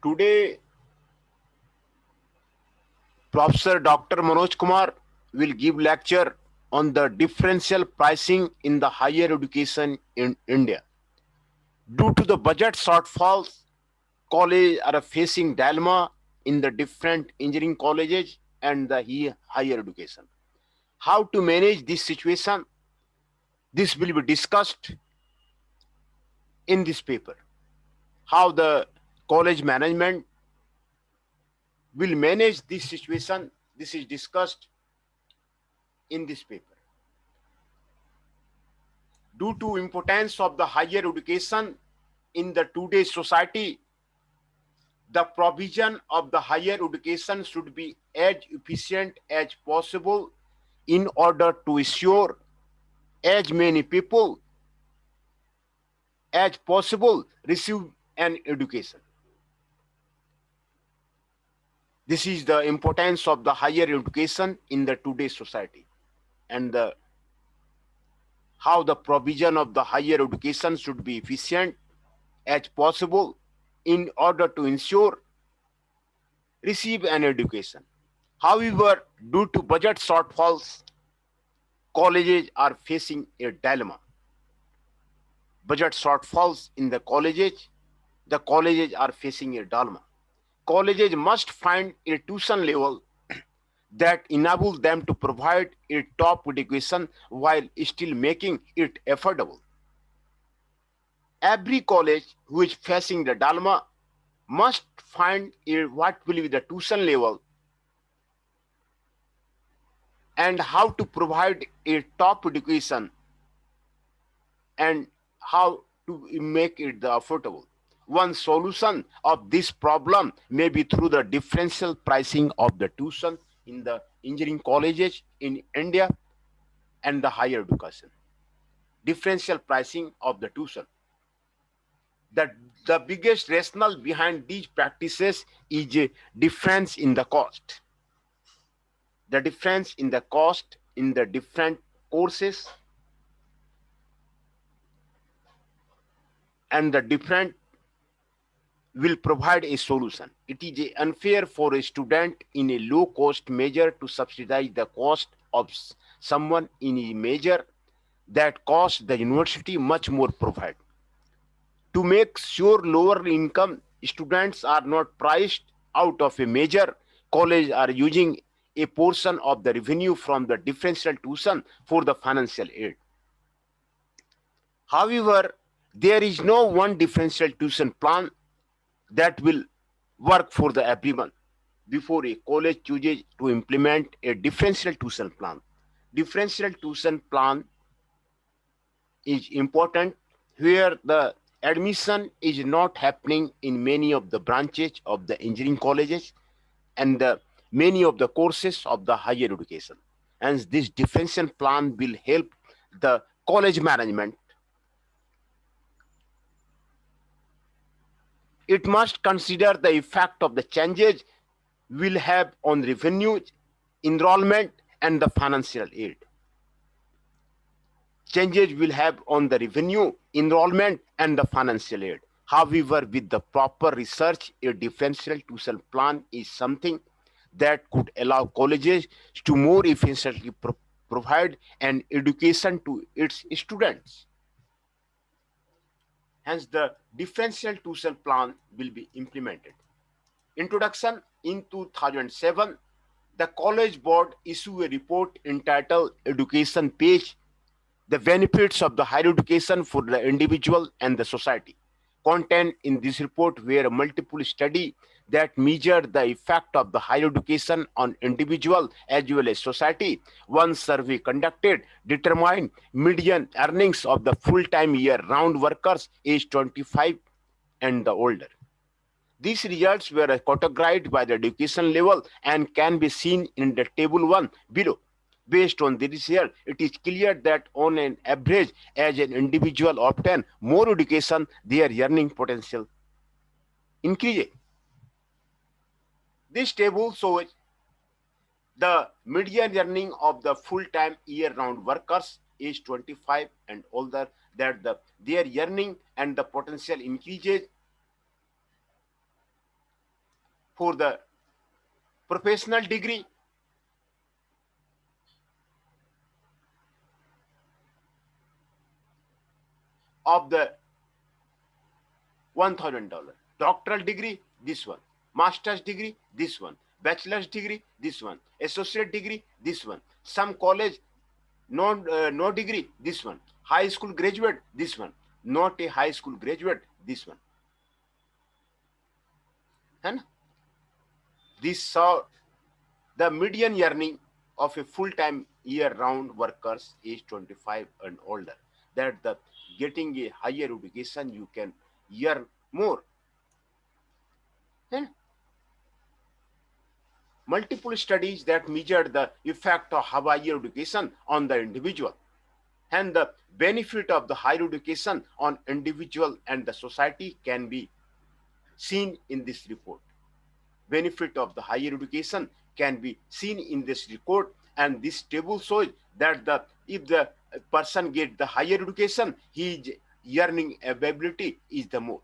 Today, Professor Dr. Manoj Kumar will give lecture on the differential pricing in the higher education in India. Due to the budget shortfalls, colleges are facing dilemma in the different engineering colleges and the higher education. How to manage this situation? This will be discussed in this paper. How the college management will manage this situation. This is discussed in this paper. Due to importance of the higher education in the today's society, the provision of the higher education should be as efficient as possible in order to ensure as many people as possible receive an education. This is the importance of the higher education in the today's society, and how the provision of the higher education should be efficient as possible in order to ensure receive an education. However, due to budget shortfalls, colleges are facing a dilemma. Budget shortfalls in the colleges are facing a dilemma. Colleges must find a tuition level that enables them to provide a top education while still making it affordable. Every college who is facing the dilemma must find what will be the tuition level and how to provide a top education and how to make it the affordable. One solution of this problem may be through the differential pricing of the tuition in the engineering colleges in India and the higher education. Differential pricing of the tuition. The, the biggest rationale behind these practices is a difference in the cost. The difference in the cost in the different courses and the different will provide a solution. It is unfair for a student in a low cost major to subsidize the cost of someone in a major that costs the university much more provide. To make sure lower income students are not priced out of a major, college are using a portion of the revenue from the differential tuition for the financial aid. However, there is no one differential tuition plan that will work for the everyone before a college chooses to implement a differential tuition plan. Differential tuition plan is important where the admission is not happening in many of the branches of the engineering colleges and many of the courses of the higher education. And this differential plan will help the college management. It must consider the effect of the changes will have on revenue, enrollment, and the financial aid. Changes will have on the revenue, enrollment, and the financial aid. However, with the proper research, a differential tuition plan is something that could allow colleges to more efficiently provide an education to its students. Hence, the differential tuition plan will be implemented. Introduction. In 2007, the College Board issued a report entitled Education Page, the benefits of the higher education for the individual and the society. Content in this report were a multiple study that measured the effect of the higher education on individual as well as society. One survey conducted determined median earnings of the full-time year-round workers aged 25 and the older. These results were categorized by the education level and can be seen in the table 1 below. Based on this result, it is clear that on an average, as an individual obtain more education, their earning potential increases. This table shows the median earning of the full-time year-round workers aged 25 and older, that their earning and the potential increases for the professional degree of the $1,000. Doctoral degree, this one. Master's degree, this one. Bachelor's degree, this one. Associate degree, this one. Some college, no degree, this one. High school graduate, this one. Not a high school graduate, this one. And this saw the median earning of a full-time year-round workers age 25 and older. That the getting a higher education, you can earn more. And multiple studies that measured the effect of higher education on the individual and the benefit of the higher education on individual and the society can be seen in this report. Benefit of the higher education can be seen in this report, and this table shows that if the person get the higher education, his earning ability is the more.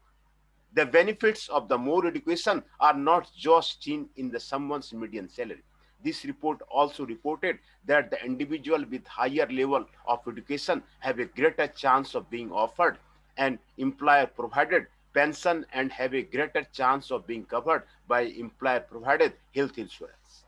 The benefits of the more education are not just seen in the someone's median salary. This report also reported that the individual with higher level of education have a greater chance of being offered an employer provided pension and have a greater chance of being covered by employer provided health insurance.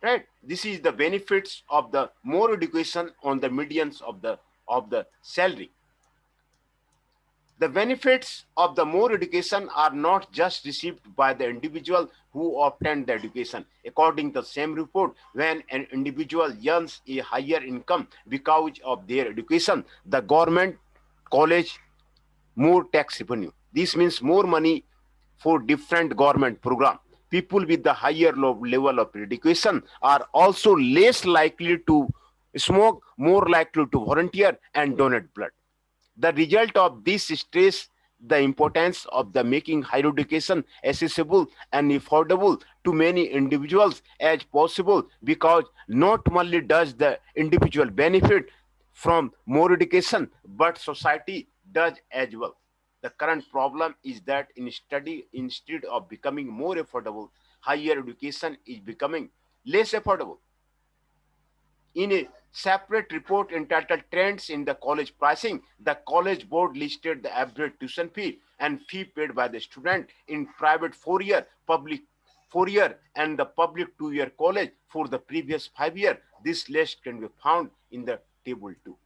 Right? This is the benefits of the more education on the medians of the salary. The benefits of the more education are not just received by the individual who obtained the education. According to the same report, when an individual earns a higher income because of their education, the government, college, more tax revenue. This means more money for different government program. People with the higher level of education are also less likely to smoke, more likely to volunteer and donate blood. The result of this stress the importance of the making higher education accessible and affordable to many individuals as possible, because not only does the individual benefit from more education, but society does as well. The current problem is that instead of becoming more affordable, higher education is becoming less affordable. In a separate report entitled Trends in the College Pricing, the College Board listed the average tuition fee and fee paid by the student in private 4-year, public 4-year, and the public 2-year college for the previous 5 years. This list can be found in the table 2.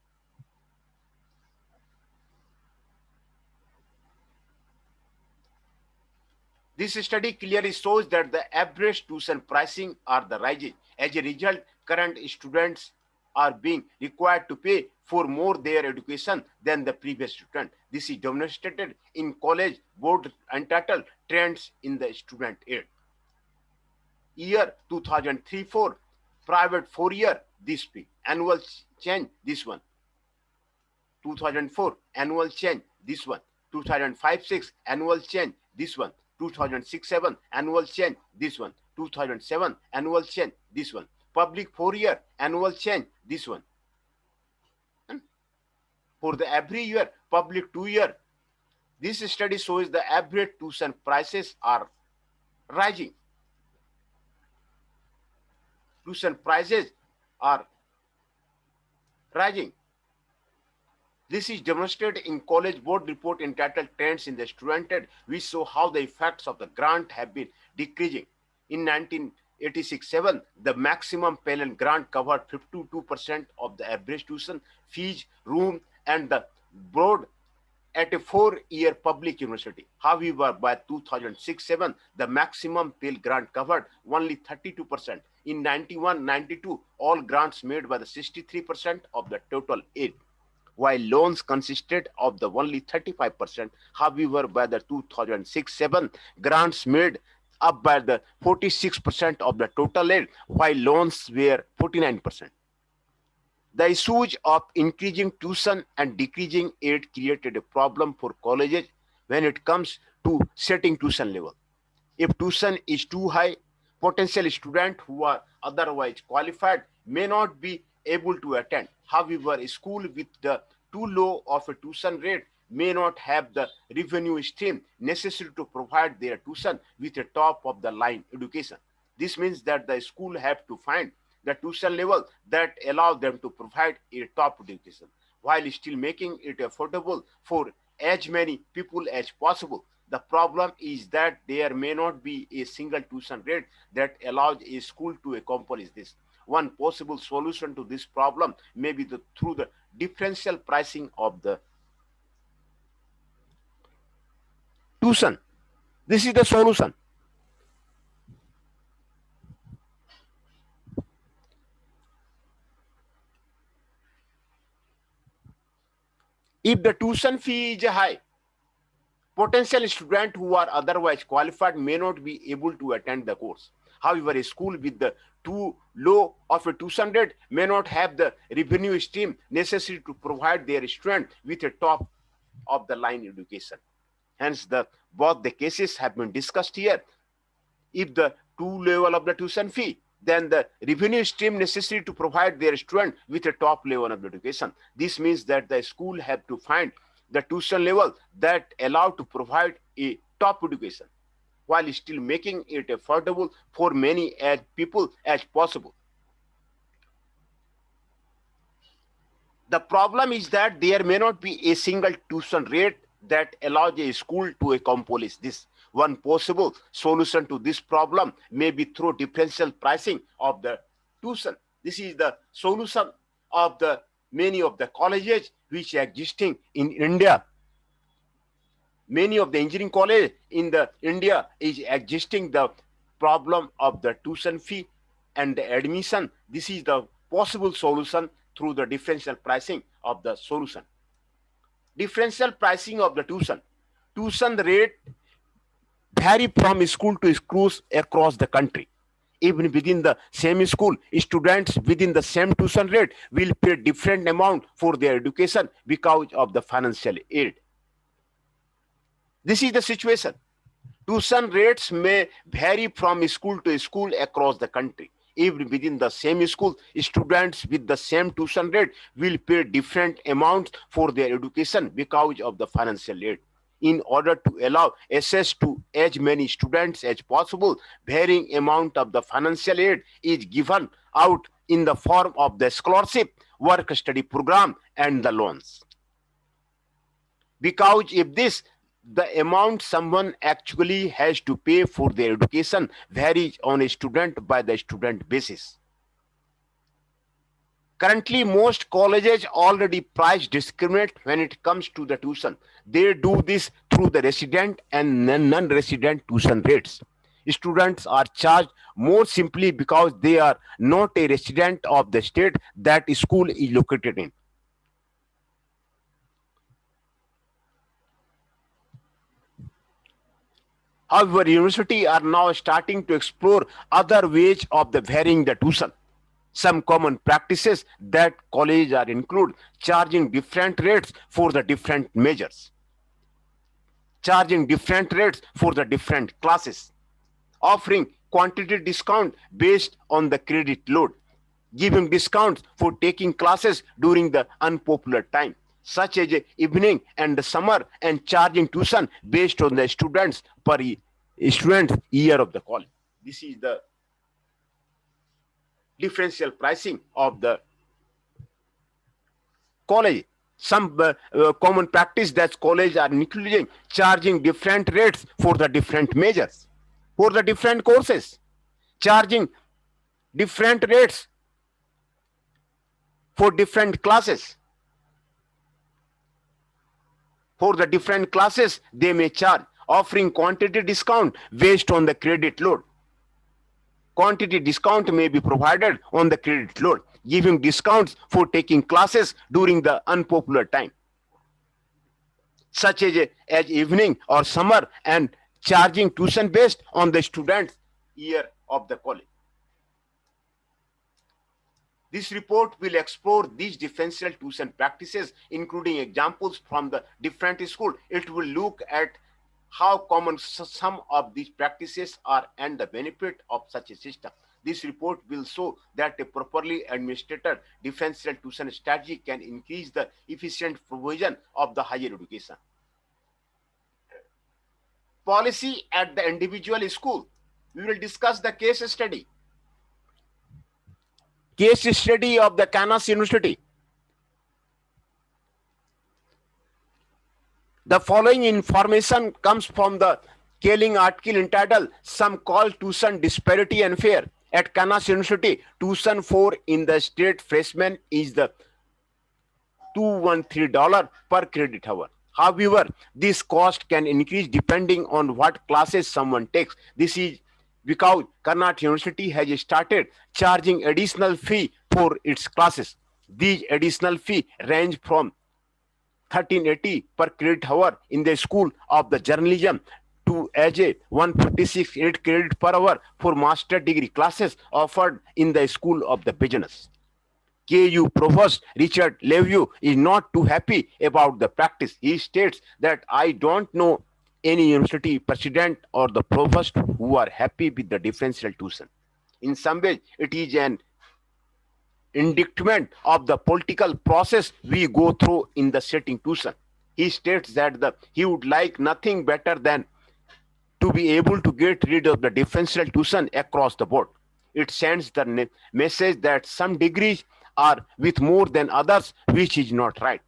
This study clearly shows that the average tuition pricing are the rising. As a result, current students are being required to pay for more their education than the previous student. This is demonstrated in College Board entitled Trends in the Student Aid. Year 2003-4, private 4-year, this fee. Annual change, this one. 2004, annual change, this one. 2005-6, annual change, this one. 2006-7, annual change, this one. 2007, annual change, this one. Public 4-year, annual change, this one. And for the every year, public 2-year, this study shows the average tuition prices are rising. Tuition prices are rising. This is demonstrated in College Board report entitled Trends in the Student Aid, which show how the effects of the grant have been decreasing. In 1986-7, the maximum Pell grant covered 52% of the average tuition fees, room, and the board at a 4-year public university. However, by 2006-7, the maximum Pell grant covered only 32%. In 91-92, all grants made by the 63% of the total aid, while loans consisted of the only 35%. However, by the 2006-7, grants made up by the 46% of the total aid, while loans were 49%. The issues of increasing tuition and decreasing aid created a problem for colleges when it comes to setting tuition level. If tuition is too high, Potential students who are otherwise qualified may not be able to attend. However, a school with the too low of a tuition rate may not have the revenue stream necessary to provide their tuition with a top of the line education. This means that the school have to find the tuition level that allow them to provide a top education while still making it affordable for as many people as possible. The problem is that there may not be a single tuition rate that allows a school to accomplish this. One possible solution to this problem may be through the differential pricing of the tuition. This is the solution. If the tuition fee is high, potential students who are otherwise qualified may not be able to attend the course. However, a school with the too low of a tuition rate may not have the revenue stream necessary to provide their student with a top of the line education. Hence, both the cases have been discussed here. If the two level of the tuition fee, then the revenue stream necessary to provide their student with a top level of education. This means that the school have to find the tuition level that allow to provide a top education while still making it affordable for many as people as possible. The problem is that there may not be a single tuition rate that allows a school to accomplish this. One possible solution to this problem may be through differential pricing of the tuition. This is the solution of the many of the colleges which are existing in India. Many of the engineering colleges in the India is existing the problem of the tuition fee and the admission. This is the possible solution through the differential pricing of the solution. Differential pricing of the tuition. Tuition rate vary from school to school across the country. Even within the same school, students within the same tuition rate will pay different amount for their education because of the financial aid. This is the situation. Tuition rates may vary from school to school across the country. Even within the same school, students with the same tuition rate will pay different amounts for their education because of the financial aid. In order to allow access to as many students as possible, varying amount of the financial aid is given out in the form of the scholarship, work study program, and the loans. Because if this, the amount someone actually has to pay for their education varies on a student by the student basis. Currently, most colleges already price discriminate when it comes to the tuition. They do this through the resident and non-resident tuition rates. Students are charged more simply because they are not a resident of the state that school is located in. However, universities are now starting to explore other ways of the varying the tuition. Some common practices that colleges are include charging different rates for the different majors, charging different rates for the different classes, offering quantity discount based on the credit load, giving discounts for taking classes during the unpopular time, such as evening and the summer, and charging tuition based on the students per student year of the college. This is the differential pricing of the college. Some common practice that colleges are including charging different rates for the different majors, for the different courses, charging different rates for different classes. For the different classes, they may charge, offering quantity discount based on the credit load. Quantity discount may be provided on the credit load, giving discounts for taking classes during the unpopular time, such as evening or summer, and charging tuition based on the student's year of the college. This report will explore these differential tuition practices, including examples from the different schools. It will look at how common some of these practices are and the benefit of such a system. This report will show that a properly administered differential tuition strategy can increase the efficient provision of the higher education. Policy at the individual school. We will discuss the case study. Case study of the Kansas University. The following information comes from the Kaling article entitled Some Call Tuition Disparity Unfair. At Kansas University, tuition for in the state freshman is the $213 per credit hour. However, this cost can increase depending on what classes someone takes. This is because Karnataka University has started charging additional fee for its classes. These additional fee range from 1380 per credit hour in the School of the Journalism to as a 156 8 credit per hour for master degree classes offered in the School of the Business. KU Provost Richard Levieux is not too happy about the practice. He states that I don't know any university president or the provost who are happy with the differential tuition. In some ways, it is an indictment of the political process we go through in the setting tuition. He states that he would like nothing better than to be able to get rid of the differential tuition across the board. It sends the message that some degrees are with more than others, which is not right.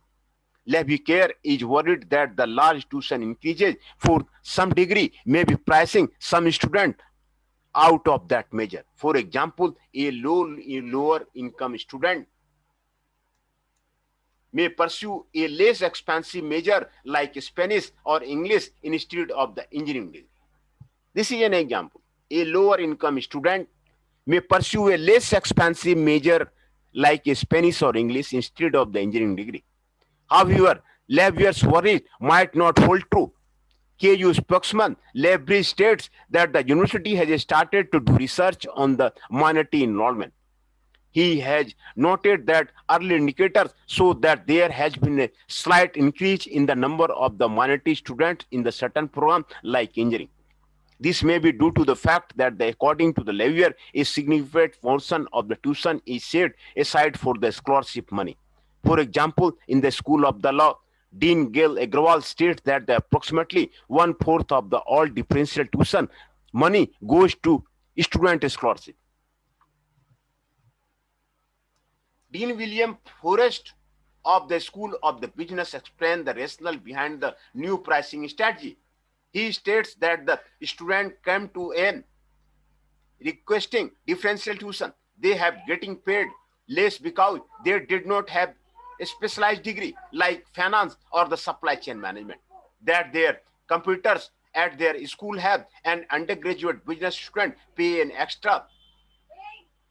Levieux is worried that the large tuition increases for some degree may be pricing some student out of that measure. For example, a lower income student may pursue a less expensive major like Spanish or English instead of the engineering degree. This is an example. A lower income student may pursue a less expensive major like Spanish or English instead of the engineering degree. However, Levieux's worries might not hold true. KU spokesman Lebris states that the university has started to do research on the minority enrollment. He has noted that early indicators show that there has been a slight increase in the number of the minority students in the certain program like engineering. This may be due to the fact that, according to the Levieux, a significant portion of the tuition is set aside for the scholarship money. For example, in the School of the Law, Dean Gail Agrawal states that approximately 1/4 of the all differential tuition money goes to student scholarship. Dean William Forrest of the School of the Business explained the rationale behind the new pricing strategy. He states that the student came to him requesting differential tuition. They have getting paid less because they did not have a specialized degree like finance or the supply chain management that their competitors at their school have. An undergraduate business student pay an extra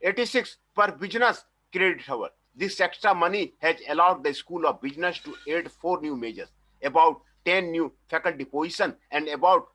86 per business credit hour. This extra money has allowed the School of Business to add 4 new majors, about 10 new faculty positions, and about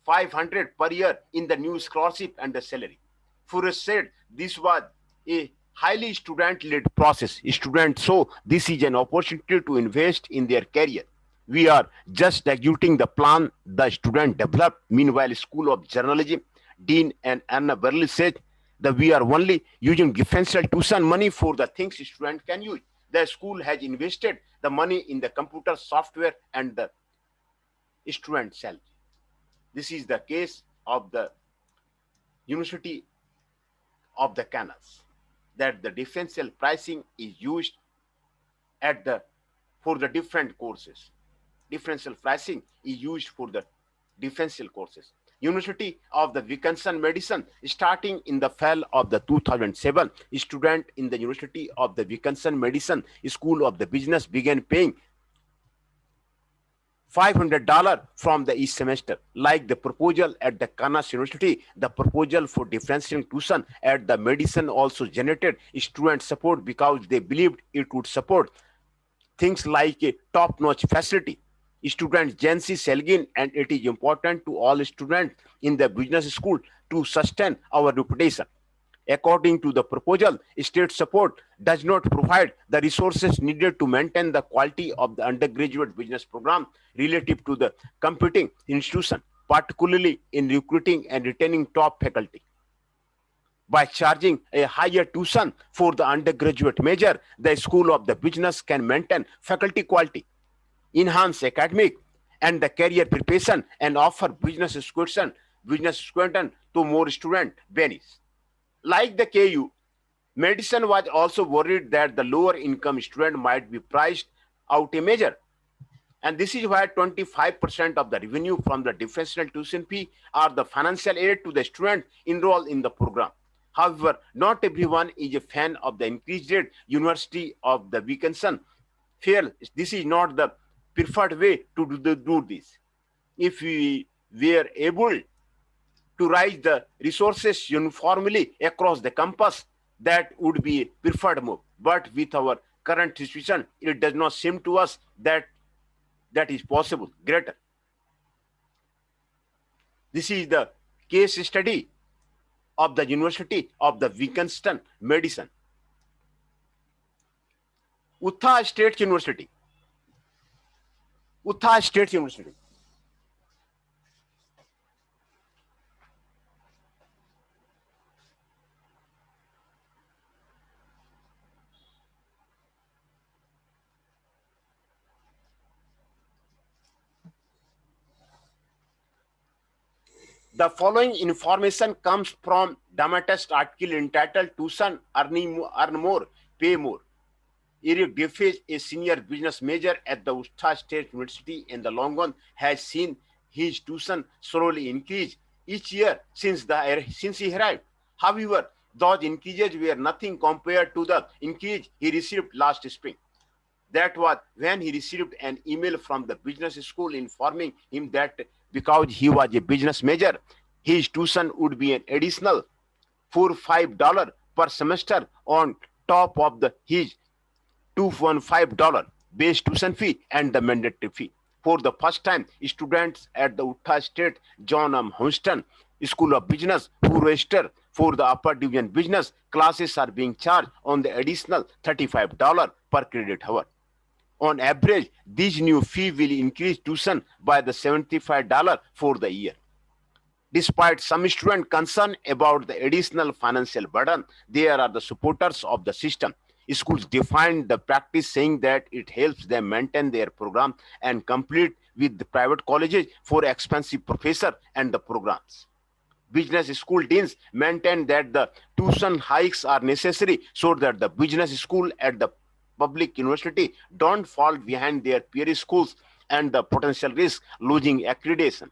500 per year in the new scholarship and the salary. Forrest said this was a highly student-led process. Students saw this is an opportunity to invest in their career. We are just executing the plan the student developed. Meanwhile, School of Journalism, Dean and Anna Burley said that we are only using differential tuition money for the things students can use. The school has invested the money in the computer software and the student salary. This is the case of the University of the Kansas, that the differential pricing is used for the different courses. Differential pricing is used for the differential courses. University of the Wisconsin Medicine, starting in the fall of the 2007, student in the University of the Wisconsin Medicine School of the Business began paying $500 from the each semester. Like the proposal at the Kansas University, the proposal for differential tuition at the medicine also generated student support because they believed it would support things like a top-notch facility. Student Jancy Selgin, and it is important to all students in the business school to sustain our reputation. According to the proposal, state support does not provide the resources needed to maintain the quality of the undergraduate business program relative to the competing institution, particularly in recruiting and retaining top faculty. By charging a higher tuition for the undergraduate major, the School of the Business can maintain faculty quality, enhance academic and the career preparation, and offer business education to more student benefits. Like the KU, medicine was also worried that the lower income student might be priced out a major. And this is why 25% of the revenue from the differential tuition fee are the financial aid to the student enrolled in the program. However, not everyone is a fan of the increased rate. University of the Wisconsin feel this is not the preferred way to do this. If we were able to raise the resources uniformly across the campus, that would be a preferred move. But with our current situation, it does not seem to us that that is possible. Greater. This is the case study of the University of the Wisconsin Medicine. Utah State University. Utah State University. The following information comes from Damatest article entitled Tuition Earn More, Pay More. Eric Defage, a senior business major at the Utah State University in the long run, has seen his tuition slowly increase each year since he arrived. However, those increases were nothing compared to the increase he received last spring. That was when he received an email from the business school informing him that because he was a business major, his tuition would be an additional $4-5 per semester on top of his $215 base tuition fee and the mandatory fee. For the first time, students at the Utah State John M. Houston School of Business who register for the upper division business classes are being charged on the additional $35 per credit hour. On average, this new fee will increase tuition by the $75 for the year. Despite some students' concern about the additional financial burden, they are the supporters of the system. Schools define the practice saying that it helps them maintain their program and compete with the private colleges for expensive professors and the programs. Business school deans maintain that the tuition hikes are necessary so that the business school at the public university don't fall behind their peer schools and the potential risk losing accreditation.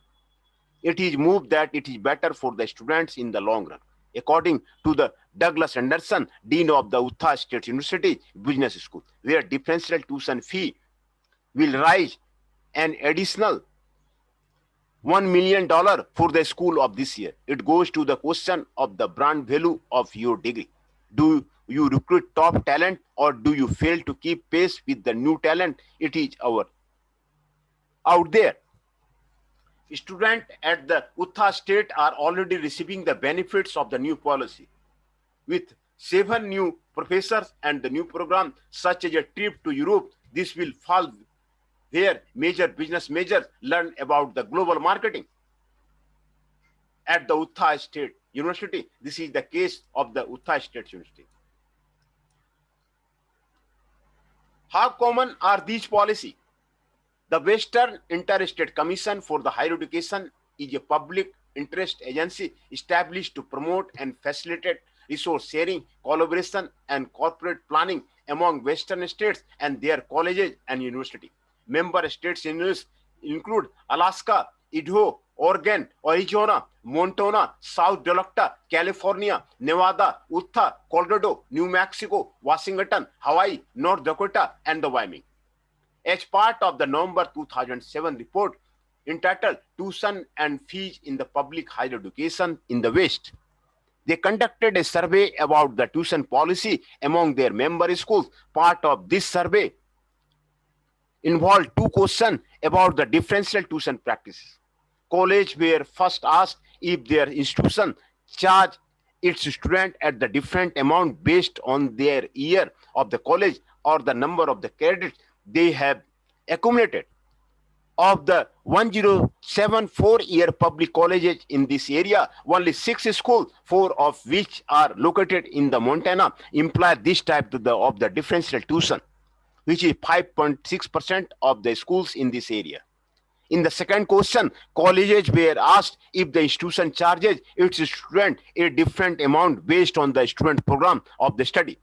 It is moved that it is better for the students in the long run. According to the Douglas Anderson, Dean of the Utah State University Business School, where differential tuition fee will rise an additional $1 million for the school of this year. It goes to the question of the brand value of your degree. Do you recruit top talent or do you fail to keep pace with the new talent it is out there? Students at the Utah State are already receiving the benefits of the new policy. With 7 new professors and the new program such as a trip to Europe, this will fall where major business majors learn about the global marketing. At the Utah State University, this is the case of the Utah State University. How common are these policies? The Western Interstate Commission for the Higher Education is a public interest agency established to promote and facilitate resource sharing, collaboration, and corporate planning among Western states and their colleges and universities. Member states include Alaska, Idaho, Oregon, Arizona, Montana, South Dakota, California, Nevada, Utah, Colorado, New Mexico, Washington, Hawaii, North Dakota, and the Wyoming. As part of the November 2007 report entitled Tuition and Fees in the Public Higher Education in the West, they conducted a survey about the tuition policy among their member schools. Part of this survey involved 2 questions about the differential tuition practices. Colleges were first asked if their institution charged its student at the different amount based on their year of the college or the number of the credits they have accumulated. Of the 1074 year public colleges in this area, only 6 schools, 4 of which are located in the Montana, employ this type of the differential tuition, which is 5.6% of the schools in this area. In the second question, colleges were asked if the institution charges its student a different amount based on the student program of the study.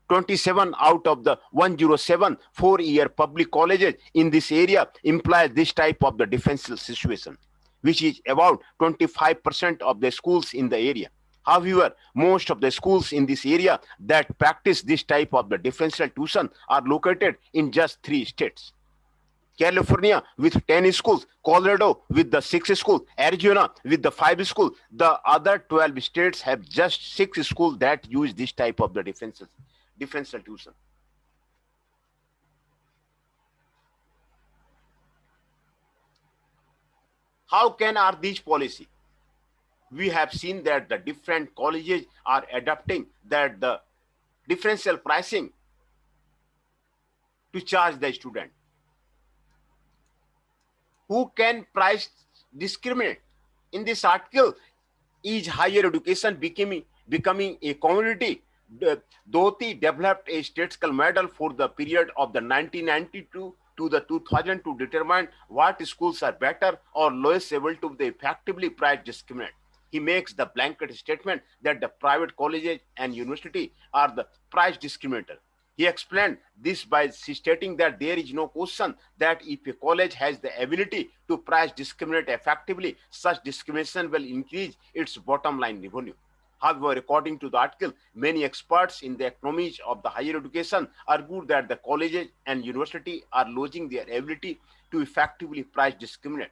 27 out of the 107 4-year public colleges in this area imply this type of the differential situation, which is about 25% of the schools in the area. However, most of the schools in this area that practice this type of the differential tuition are located in just 3 states. California with 10 schools, Colorado with the 6 schools, Arizona with the 5 schools. The other 12 states have just 6 schools that use this type of the differential tuition. How can are these policy? We have seen that the different colleges are adopting that the differential pricing to charge the student. Who can price discriminate? In this article, is higher education becoming a commodity? Dhoti developed a statistical model for the period of the 1992 to the 2000 to determine what schools are better or less able to effectively price discriminate. He makes the blanket statement that the private colleges and university are the price discriminator. He explained this by stating that there is no question that if a college has the ability to price discriminate effectively, such discrimination will increase its bottom line revenue. However, according to the article, many experts in the economies of the higher education argue that the colleges and university are losing their ability to effectively price discriminate.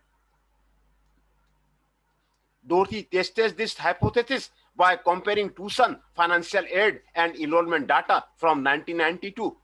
Dorothy tested this hypothesis by comparing tuition, financial aid, and enrollment data from 1992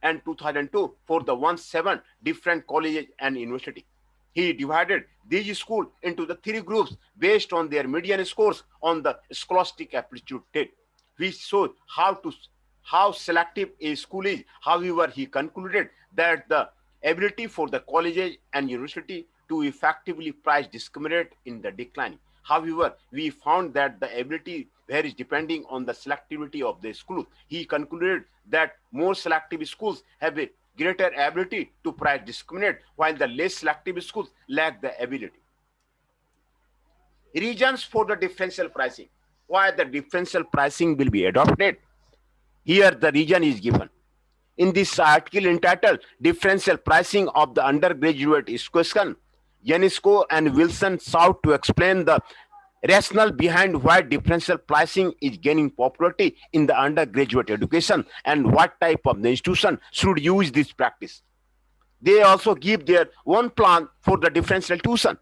and 2002 for the 17 different colleges and universities. He divided these schools into the 3 groups based on their median scores on the Scholastic Aptitude Test, which shows how selective a school is. However, he concluded that the ability for the colleges and university to effectively price discriminate in the declining. However, we found that the ability varies depending on the selectivity of the school. He concluded that more selective schools have a greater ability to price discriminate, while the less selective schools lack the ability. Reasons for the differential pricing. Why the differential pricing will be adopted? Here the reason is given. In this article entitled Differential Pricing of the Undergraduate Education, Yanisco and Wilson sought to explain the rationale behind why differential pricing is gaining popularity in the undergraduate education and what type of the institution should use this practice. They also give their own plan for the differential tuition.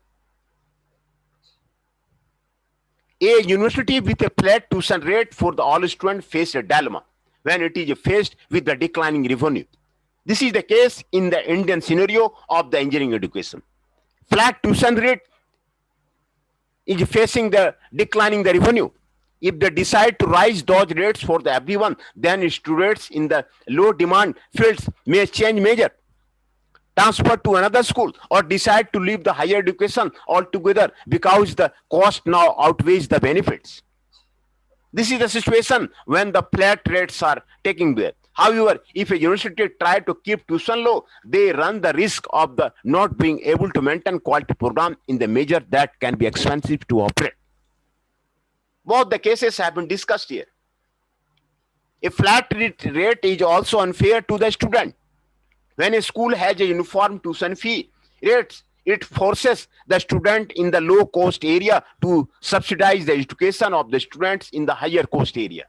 A university with a flat tuition rate for the all students face a dilemma when it is faced with the declining revenue. This is the case in the Indian scenario of the engineering education. Flat tuition rate is facing the declining the revenue. If they decide to raise those rates for the everyone, then students in the low demand fields may change major, transfer to another school, or decide to leave the higher education altogether because the cost now outweighs the benefits. This is the situation when the flat rates are taking place. However, if a university try to keep tuition low, they run the risk of the not being able to maintain quality program in the major that can be expensive to operate. Both the cases have been discussed here. A flat rate is also unfair to the student. When a school has a uniform tuition fee rates, it forces the student in the low cost area to subsidize the education of the students in the higher cost area.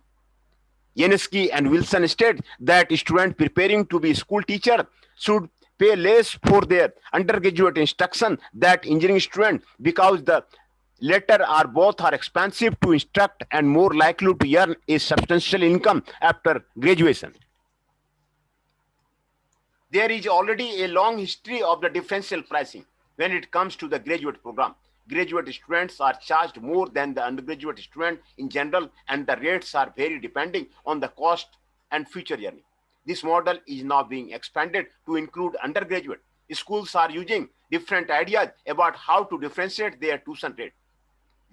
Yanisky and Wilson state that students preparing to be school teacher should pay less for their undergraduate instruction than engineering students because the latter are both are expensive to instruct and more likely to earn a substantial income after graduation. There is already a long history of the differential pricing when it comes to the graduate program. graduate students are charged more than the undergraduate student in general, and the rates are vary depending on the cost and future earning. This model is now being expanded to include undergraduate. Schools are using different ideas about how to differentiate their tuition rate.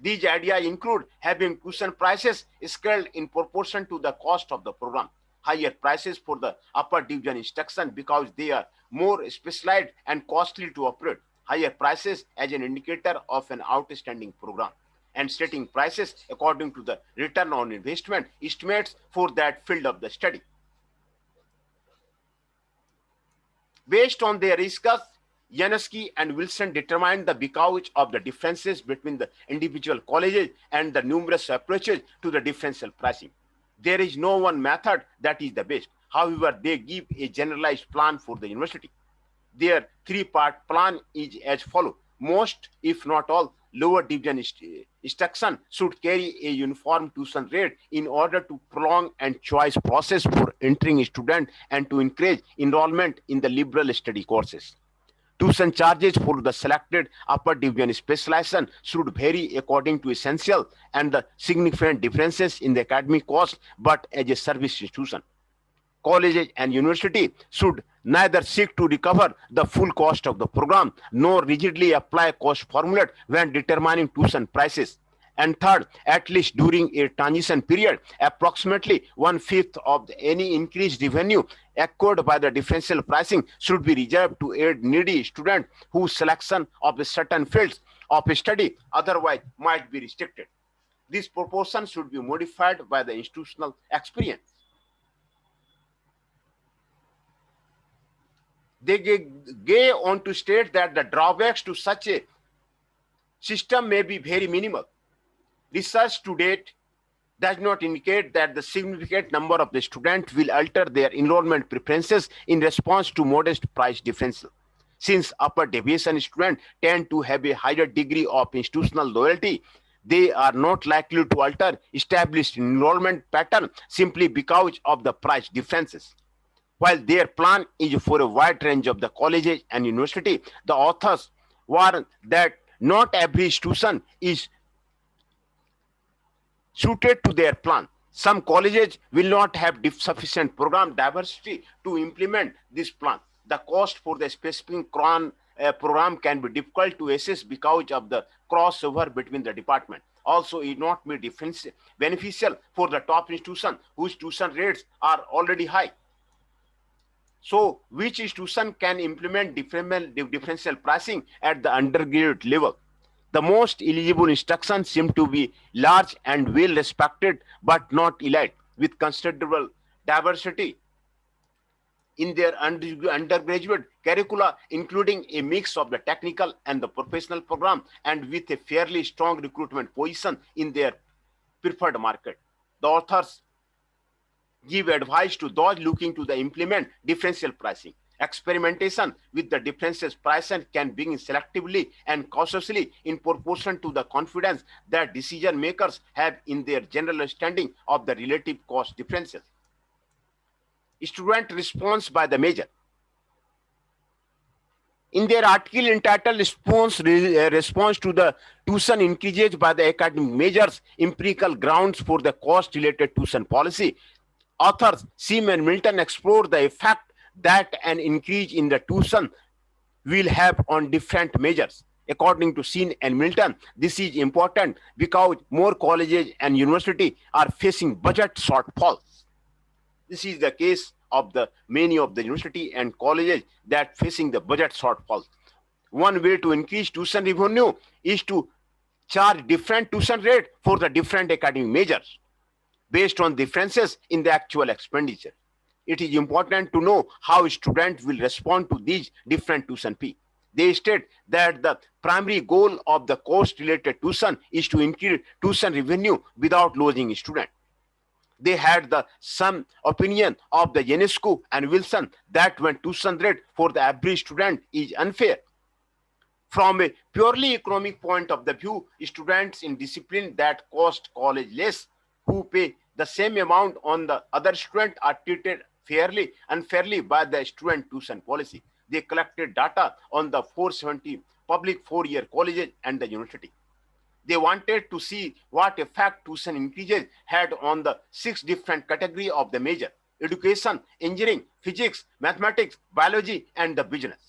These ideas include having tuition prices scaled in proportion to the cost of the program, higher prices for the upper division instruction because they are more specialized and costly to operate, higher prices as an indicator of an outstanding program, and setting prices according to the return on investment estimates for that field of the study. Based on their research, Januszky and Wilson determined the because of the differences between the individual colleges and the numerous approaches to the differential pricing. There is no one method that is the best. However, they give a generalized plan for the university. Their three-part plan is as follows. Most, if not all, lower division instruction should carry a uniform tuition rate in order to prolong and choice process for entering student and to encourage enrollment in the liberal study courses. Tuition charges for the selected upper division specialization should vary according to essential and the significant differences in the academic cost, but as a service institution. Colleges and university should neither seek to recover the full cost of the program nor rigidly apply cost formula when determining tuition prices. And third, at least during a transition period, approximately 1/5 of any increased revenue accrued by the differential pricing should be reserved to aid needy students whose selection of a certain fields of study otherwise might be restricted. This proportion should be modified by the institutional experience. They go on to state that the drawbacks to such a system may be very minimal. Research to date does not indicate that the significant number of the students will alter their enrollment preferences in response to modest price differential. Since upper division students tend to have a higher degree of institutional loyalty, they are not likely to alter established enrollment pattern simply because of the price differences. While their plan is for a wide range of the colleges and university, the authors warn that not every institution is suited to their plan. Some colleges will not have sufficient program diversity to implement this plan. The cost for the specific program can be difficult to assess because of the crossover between the department. Also, it not be beneficial for the top institution whose tuition rates are already high. So, which institution can implement differential pricing at the undergraduate level? The most eligible instructions seem to be large and well respected, but not elite, with considerable diversity in their undergraduate curricula, including a mix of the technical and the professional program, and with a fairly strong recruitment position in their preferred market. The authors give advice to those looking to implement differential pricing. Experimentation with the differential pricing can begin selectively and cautiously in proportion to the confidence that decision makers have in their general understanding of the relative cost differences. Student response by the major. In their article entitled Response to the Tuition Increases by the Academic Measures, Empirical Grounds for the Cost-Related Tuition Policy, authors Sim and Milton explore the effect that an increase in the tuition will have on different measures. According to Sim and Milton, this is important because more colleges and universities are facing budget shortfalls. This is the case of the many of the university and colleges that facing the budget shortfalls. One way to increase tuition revenue is to charge different tuition rate for the different academic measures based on differences in the actual expenditure. It is important to know how students will respond to these different tuition fees. They state that the primary goal of the cost-related tuition is to increase tuition revenue without losing students. They had some opinion of the Januszky and Wilson that when tuition rate for the average student is unfair. From a purely economic point of the view, students in discipline that cost college less who pay the same amount on the other student are treated unfairly by the student tuition policy. They collected data on the 470 public four-year colleges and the university. They wanted to see what effect tuition increases had on the 6 different categories of the major: education, engineering, physics, mathematics, biology, and the business.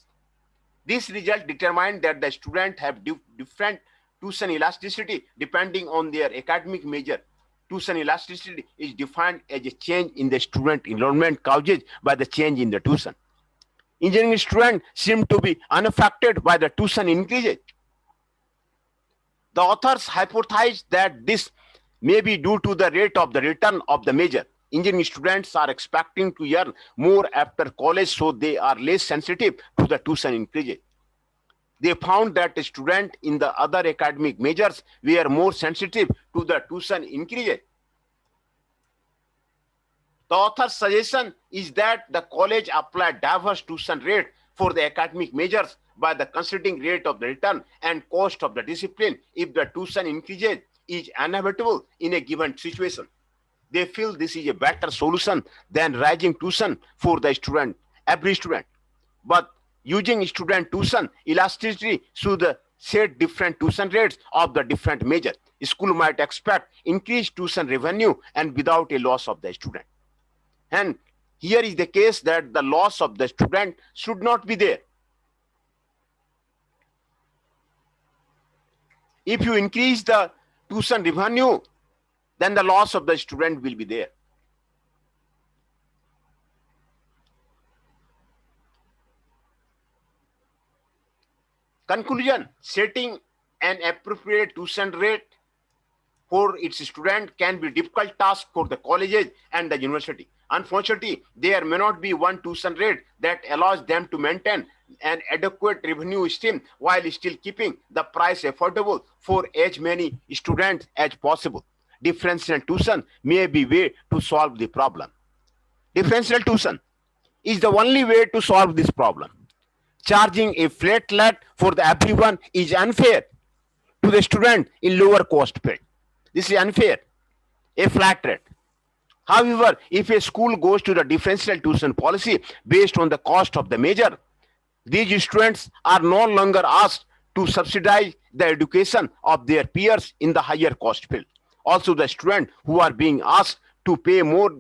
This result determined that the students have different tuition elasticity depending on their academic major. Tuition elasticity is defined as a change in the student enrollment caused by the change in the tuition. Engineering students seem to be unaffected by the tuition increases. The authors hypothesized that this may be due to the rate of the return of the major. Engineering students are expecting to earn more after college, so they are less sensitive to the tuition increases. They found that students in the other academic majors were more sensitive to the tuition increases. The author's suggestion is that the college apply diverse tuition rate for the academic majors by the considering rate of the return and cost of the discipline if the tuition increases is inevitable in a given situation. They feel this is a better solution than raising tuition for the student, every student. But using student tuition elasticity should set different tuition rates of the different majors. School might expect increased tuition revenue and without a loss of the student. And here is the case that the loss of the student should not be there. If you increase the tuition revenue, then the loss of the student will be there. Conclusion: setting an appropriate tuition rate for its student can be a difficult task for the colleges and the university. Unfortunately, there may not be one tuition rate that allows them to maintain an adequate revenue stream while still keeping the price affordable for as many students as possible. Differential tuition may be a way to solve the problem. Differential tuition is the only way to solve this problem. Charging a flat rate for the everyone is unfair to the student in lower cost field. This is unfair, a flat rate. However, if a school goes to the differential tuition policy based on the cost of the major, these students are no longer asked to subsidize the education of their peers in the higher cost field. Also, the students who are being asked to pay more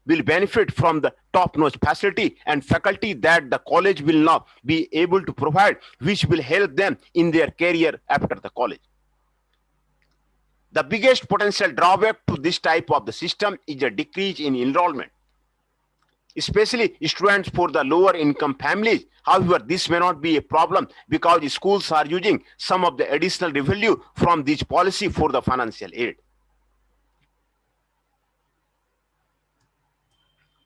will benefit from the top-notch facility and faculty that the college will now be able to provide, which will help them in their career after the college. The biggest potential drawback to this type of the system is a decrease in enrollment, especially students for the lower income families. However, this may not be a problem because schools are using some of the additional revenue from this policy for the financial aid.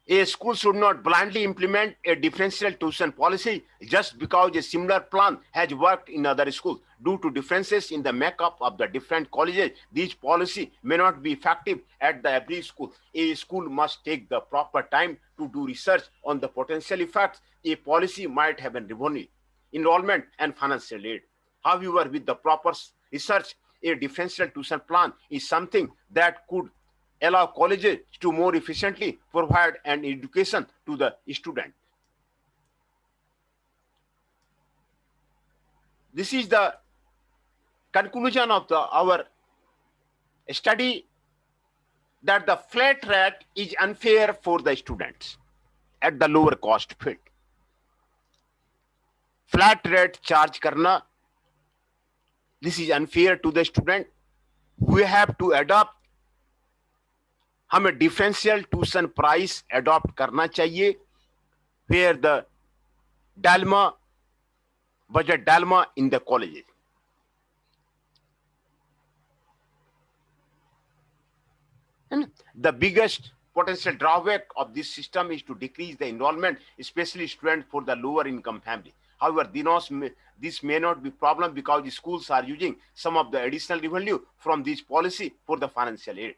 A school should not blindly implement a differential tuition policy just because a similar plan has worked in other schools. Due to differences in the makeup of the different colleges, this policy may not be effective at the every school. A school must take the proper time to do research on the potential effects a policy might have on revenue, enrollment, and financial aid. However, with the proper research, a differential tuition plan is something that could allow colleges to more efficiently provide an education to the student. This is the conclusion of our study, that the flat rate is unfair for the students at the lower cost field. Flat rate charge karna, this is unfair to the student. We have to adopt, हमें differential tuition price adopt करना चाहिए, where the budget dilemma in the colleges. And the biggest potential drawback of this system is to decrease the enrollment, especially students for the lower income family. However, this may not be a problem because the schools are using some of the additional revenue from this policy for the financial aid.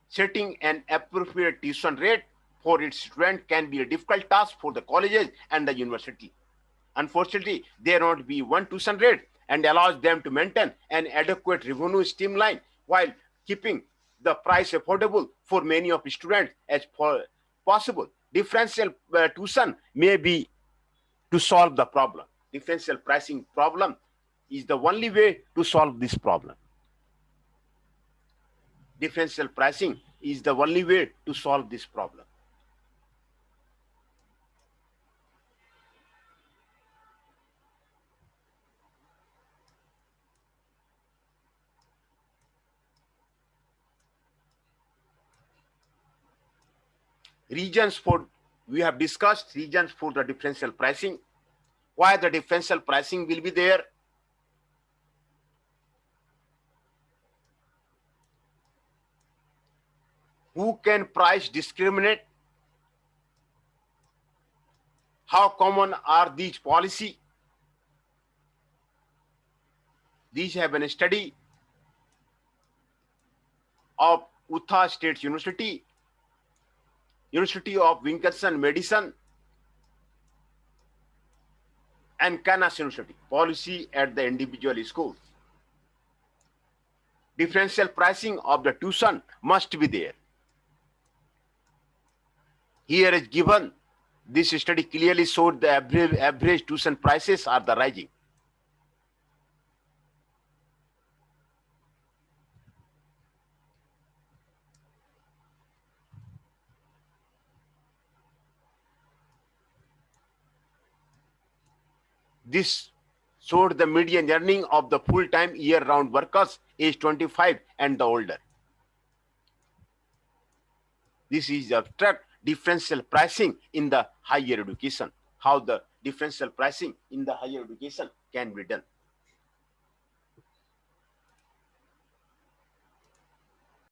Setting an appropriate tuition rate for its student can be a difficult task for the colleges and the university. Unfortunately, there not be one tuition rate and allows them to maintain an adequate revenue streamline while keeping the price affordable for many of students as possible. Differential tuition may be to solve the problem. Differential pricing problem is the only way to solve this problem. Differential pricing is the only way to solve this problem. Reasons for, we have discussed reasons for the differential pricing, why the differential pricing will be there. Who can price discriminate? How common are these policy? These have been a study of Utah State University, University of Wisconsin Medicine, and Kansas University, policy at the individual schools. Differential pricing of the tuition must be there. Here is given, this study clearly showed the average tuition prices are the rising. This showed the median earning of the full-time year-round workers age 25 and the older. This is abstract differential pricing in the higher education, how the differential pricing in the higher education can be done.